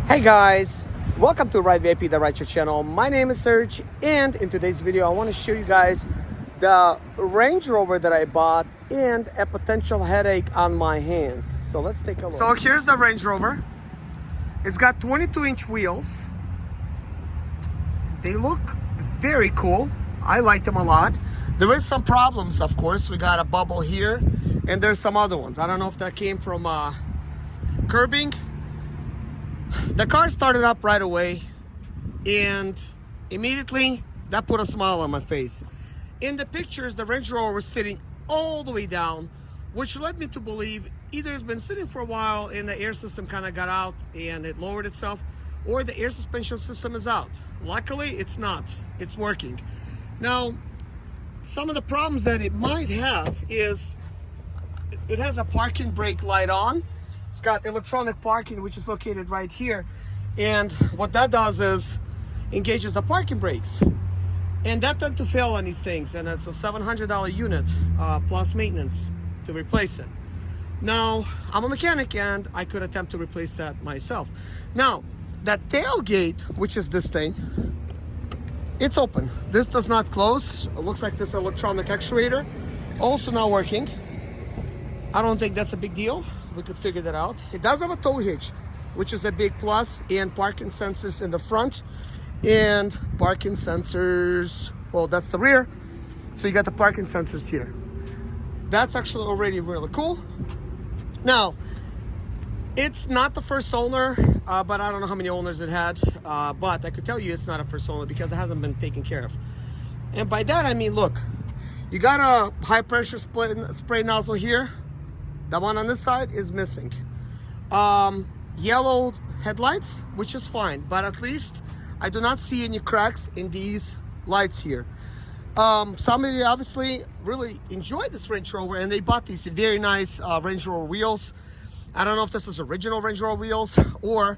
Hey guys, welcome to Ride VIP, the Ride Your channel. My name is Serge, and in today's video I want to show you guys the Range Rover that I bought and a potential headache on my hands. So let's take a look. So here's the Range Rover. It's got 22-inch wheels. They look very cool. I like them a lot. There is some problems, of course. We got a bubble here, and there's some other ones. I don't know if that came from curbing. The car started up right away, and immediately that put a smile on my face. In the pictures, the Range Rover was sitting all the way down, which led me to believe either it's been sitting for a while and the air system kind of got out and it lowered itself, or the air suspension system is out. Luckily, it's not. It's working. Now, some of the problems that it might have is it has a parking brake light on. It's got electronic parking, which is located right here. And what that does is engages the parking brakes. And that tends to fail on these things. And it's a $700 unit plus maintenance to replace it. Now, I'm a mechanic and I could attempt to replace that myself. Now, that tailgate, which is this thing, it's open. This does not close. It looks like this electronic actuator. Also not working. I don't think that's a big deal. We could figure that out. It does have a tow hitch, which is a big plus, and parking sensors in the front and parking sensors, well, that's the rear. So you got the parking sensors here. That's actually already really cool. Now, it's not the first owner, but I don't know how many owners it had, but I could tell you it's not a first owner because it hasn't been taken care of. And by that, I mean, look, you got a high pressure spray nozzle here. The one on this side is missing. Yellow headlights, which is fine, but at least I do not see any cracks in these lights here. Somebody obviously really enjoyed this Range Rover and they bought these very nice Range Rover wheels. I don't know if this is original Range Rover wheels or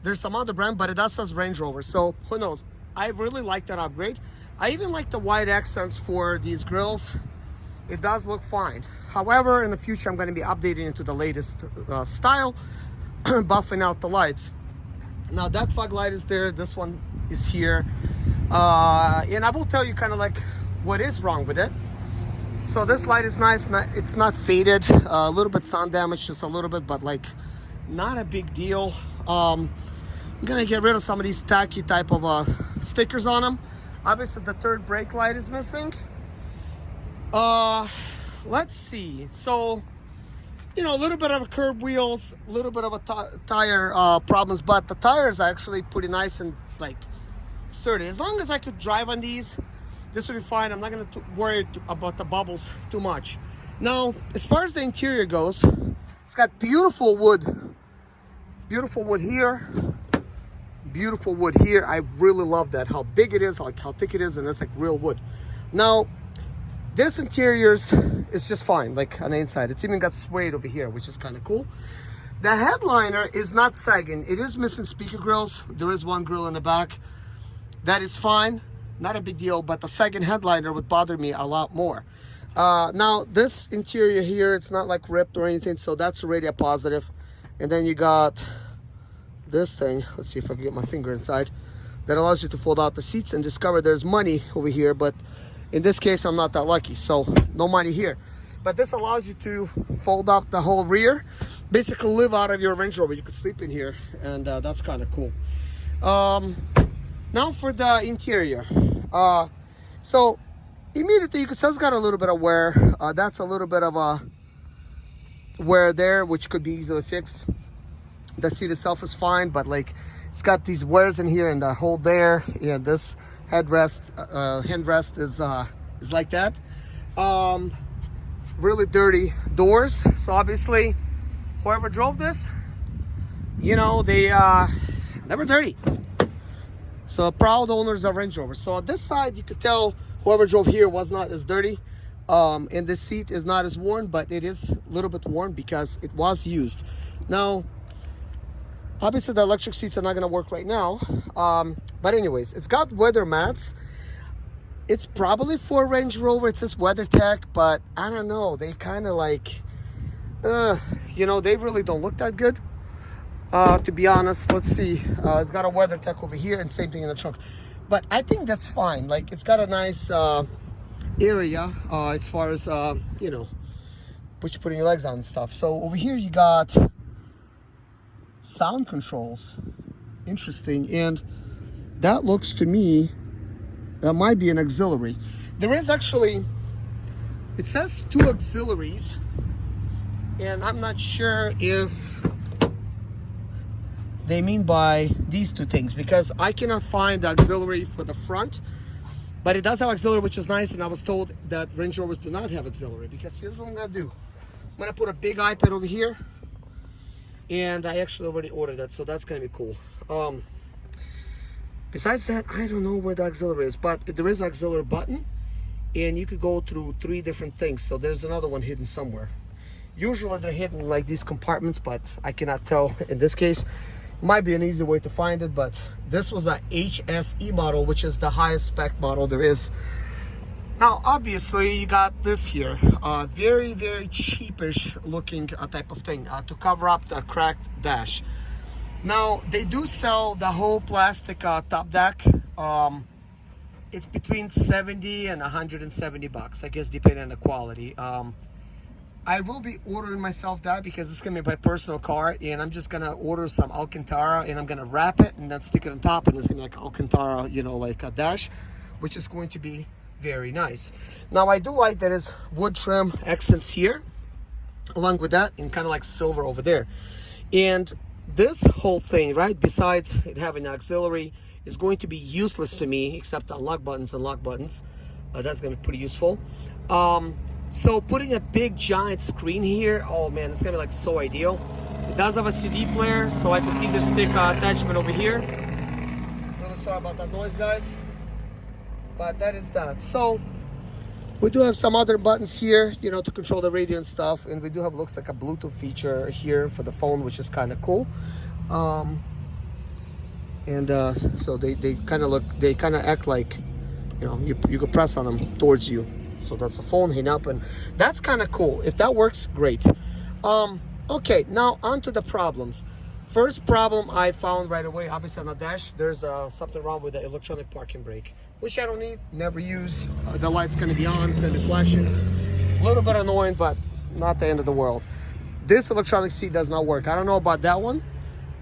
there's some other brand, but it does says Range Rover, so who knows. I really like that upgrade. I even like the white accents for these grills. It does look fine. However, in the future, I'm going to be updating it to the latest style, buffing out the lights. Now, that fog light is there. This one is here. And I will tell you kind of like what is wrong with it. So this light is nice. It's not faded. A little bit sun damage, just a little bit, but like not a big deal. I'm going to get rid of some of these tacky type of stickers on them. Obviously, the third brake light is missing. Let's see. So, you know, a little bit of a curb wheels, a little bit of a tire problems, but the tires are actually pretty nice and like sturdy. As long as I could drive on these, this would be fine. I'm not going to worry about the bubbles too much. Now, as far as the interior goes, it's got beautiful wood here, beautiful wood here. I really love that, how big it is, how thick it is, and it's like real wood. Now, this interior is just fine, like on the inside. It's even got suede over here, which is kind of cool. The headliner is not sagging. It is missing speaker grills. There is one grill in the back. That is fine, not a big deal, but the sagging headliner would bother me a lot more. Now, this interior here, it's not like ripped or anything, so that's already a positive. And then you got this thing. Let's see if I can get my finger inside. That allows you to fold out the seats and discover there's money over here, but in this case, I'm not that lucky, so no money here. But this allows you to fold up the whole rear, basically live out of your Range Rover. You could sleep in here, and that's kind of cool. Now for the interior. So immediately you could say it's got a little bit of wear. That's a little bit of a wear there, which could be easily fixed. The seat itself is fine, but like it's got these wears in here and the hole there. Yeah, this handrest is like that. Really dirty doors. So obviously, whoever drove this, you know, they were dirty. So proud owners of Range Rover. So on this side, you could tell whoever drove here was not as dirty. And this seat is not as worn, but it is a little bit worn because it was used. Now, obviously the electric seats are not going to work right now. But anyways, it's got weather mats. It's probably for Range Rover. It says WeatherTech, but I don't know. They kind of like, you know, they really don't look that good. To be honest. Let's see. It's got a weather tech over here and same thing in the trunk. But I think that's fine. Like, it's got a nice area as far as, you know, what you're putting your legs on and stuff. So over here you got sound controls. Interesting. And that looks to me, that might be an auxiliary. There is actually, it says 2 auxiliaries. And I'm not sure if they mean by these 2 things, because I cannot find the auxiliary for the front, but it does have auxiliary, which is nice. And I was told that Range Rovers do not have auxiliary, because here's what I'm gonna do. I'm gonna put a big iPad over here, and I actually already ordered that, so that's gonna be cool. Besides that, I don't know where the auxiliary is, but there is an auxiliary button, and you could go through 3 different things. So there's another one hidden somewhere. Usually they're hidden like these compartments, but I cannot tell in this case. Might be an easy way to find it, but this was a HSE model, which is the highest spec model there is. Now, obviously, you got this here, very, very cheapish looking type of thing to cover up the cracked dash. Now, they do sell the whole plastic top deck. It's between 70 and 170 bucks, I guess, depending on the quality. I will be ordering myself that because it's gonna be my personal car, and I'm just gonna order some Alcantara, and I'm gonna wrap it and then stick it on top, and it's gonna be like Alcantara, you know, like a dash, which is going to be very nice. Now, I do like that it's wood trim accents here, along with that, and kind of like silver over there. And this whole thing, right, besides it having an auxiliary, is going to be useless to me, except unlock buttons and lock buttons. That's gonna be pretty useful. So putting a big giant screen here, oh man, it's gonna be like so ideal. It does have a CD player, so I could either stick an attachment over here. Really sorry about that noise, guys, but that is that. So we do have some other buttons here, you know, to control the radio and stuff, and we do have, looks like a Bluetooth feature here for the phone, which is kind of cool. So they kind of look, they kind of act like, you know, you could press on them towards you. So that's a phone hang up, and that's kind of cool. If that works, great. Okay, now on to the problems. First problem I found right away, obviously on the dash, there's something wrong with the electronic parking brake, which I don't need, never use. The light's gonna be on, it's gonna be flashing. A little bit annoying, but not the end of the world. This electronic seat does not work. I don't know about that one.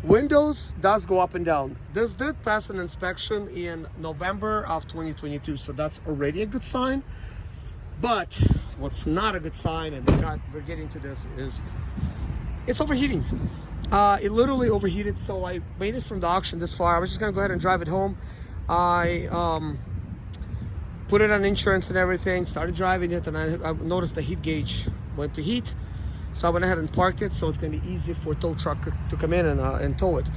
Windows does go up and down. This did pass an inspection in November of 2022, so that's already a good sign. But what's not a good sign, and we're getting to this, is it's overheating. It literally overheated, so I made it from the auction this far. I was just gonna go ahead and drive it home. I put it on insurance and everything, started driving it, and I noticed the heat gauge went to heat. So I went ahead and parked it, so it's gonna be easy for a tow truck to come in and tow it.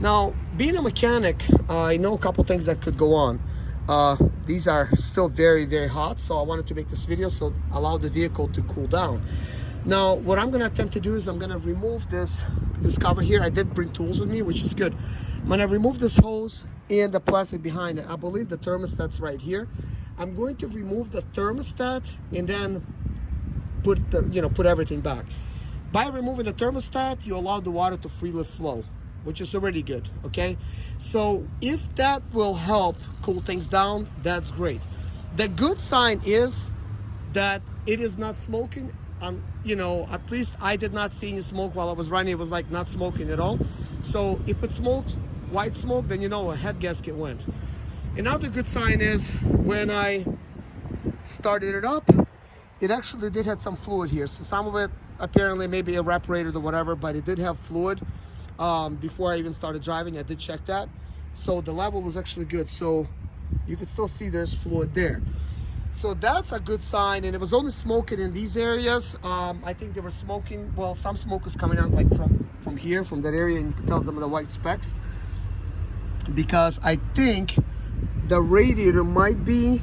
Now, being a mechanic, I know a couple things that could go on. These are still very, very hot, so I wanted to make this video so allow the vehicle to cool down. Now, what I'm gonna attempt to do is I'm gonna remove this cover here. I did bring tools with me, which is good. I'm gonna remove this hose and the plastic behind it. I believe the thermostat's right here. I'm going to remove the thermostat and then put everything back. By removing the thermostat, you allow the water to freely flow, which is already good, okay? So if that will help cool things down, that's great. The good sign is that it is not smoking. At least I did not see any smoke while I was running. It was like not smoking at all. So if it smokes, white smoke, then you know a head gasket went. Another good sign is when I started it up, it actually did have some fluid here. So some of it apparently maybe evaporated or whatever, but it did have fluid. Before I even started driving, I did check that. So the level was actually good. So you can still see there's fluid there. So that's a good sign, and it was only smoking in these areas. I think they were smoking, well, some smoke was coming out like from here, from that area, and you can tell some of the white specks. Because I think the radiator might be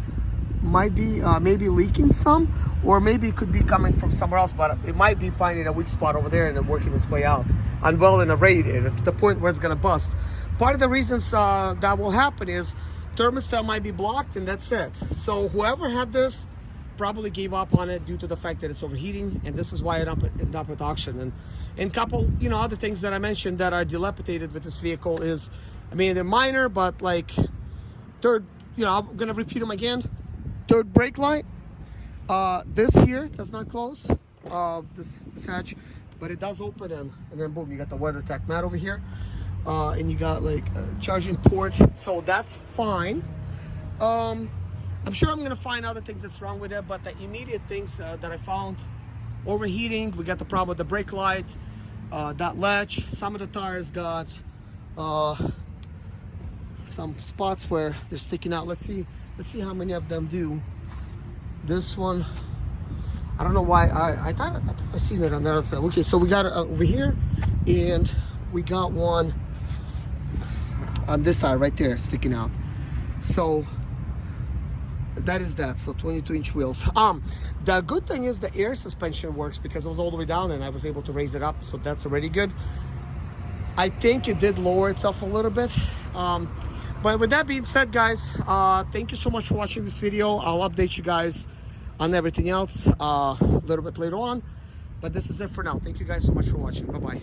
maybe leaking some, or maybe it could be coming from somewhere else, but it might be finding a weak spot over there and then working its way out, unwell in a radiator to the point where it's gonna bust. Part of the reasons that will happen is thermostat might be blocked, and that's it. So whoever had this probably gave up on it due to the fact that it's overheating, and this is why it ended up with auction. And couple, you know, other things that I mentioned that are dilapidated with this vehicle is, I mean, they're minor, but like third, you know, I'm gonna repeat them again. Third brake light. This here does not close. This hatch, but it does open, and then boom, you got the WeatherTech mat over here, and you got like a charging port, so that's fine. I'm sure I'm gonna find other things that's wrong with it, but the immediate things that I found: overheating. We got the problem with the brake light, that latch. Some of the tires got some spots where they're sticking out. Let's see how many of them do. This one, I don't know why. I thought I seen it on the other side. Okay, so we got it over here, and we got one on this side right there sticking out. So that is that. So 22-inch wheels. The good thing is the air suspension works because it was all the way down and I was able to raise it up, so that's already good. I think it did lower itself a little bit. But with that being said, guys, thank you so much for watching this video. I'll update you guys on everything else a little bit later on, but this is it for now. Thank you guys so much for watching. Bye bye.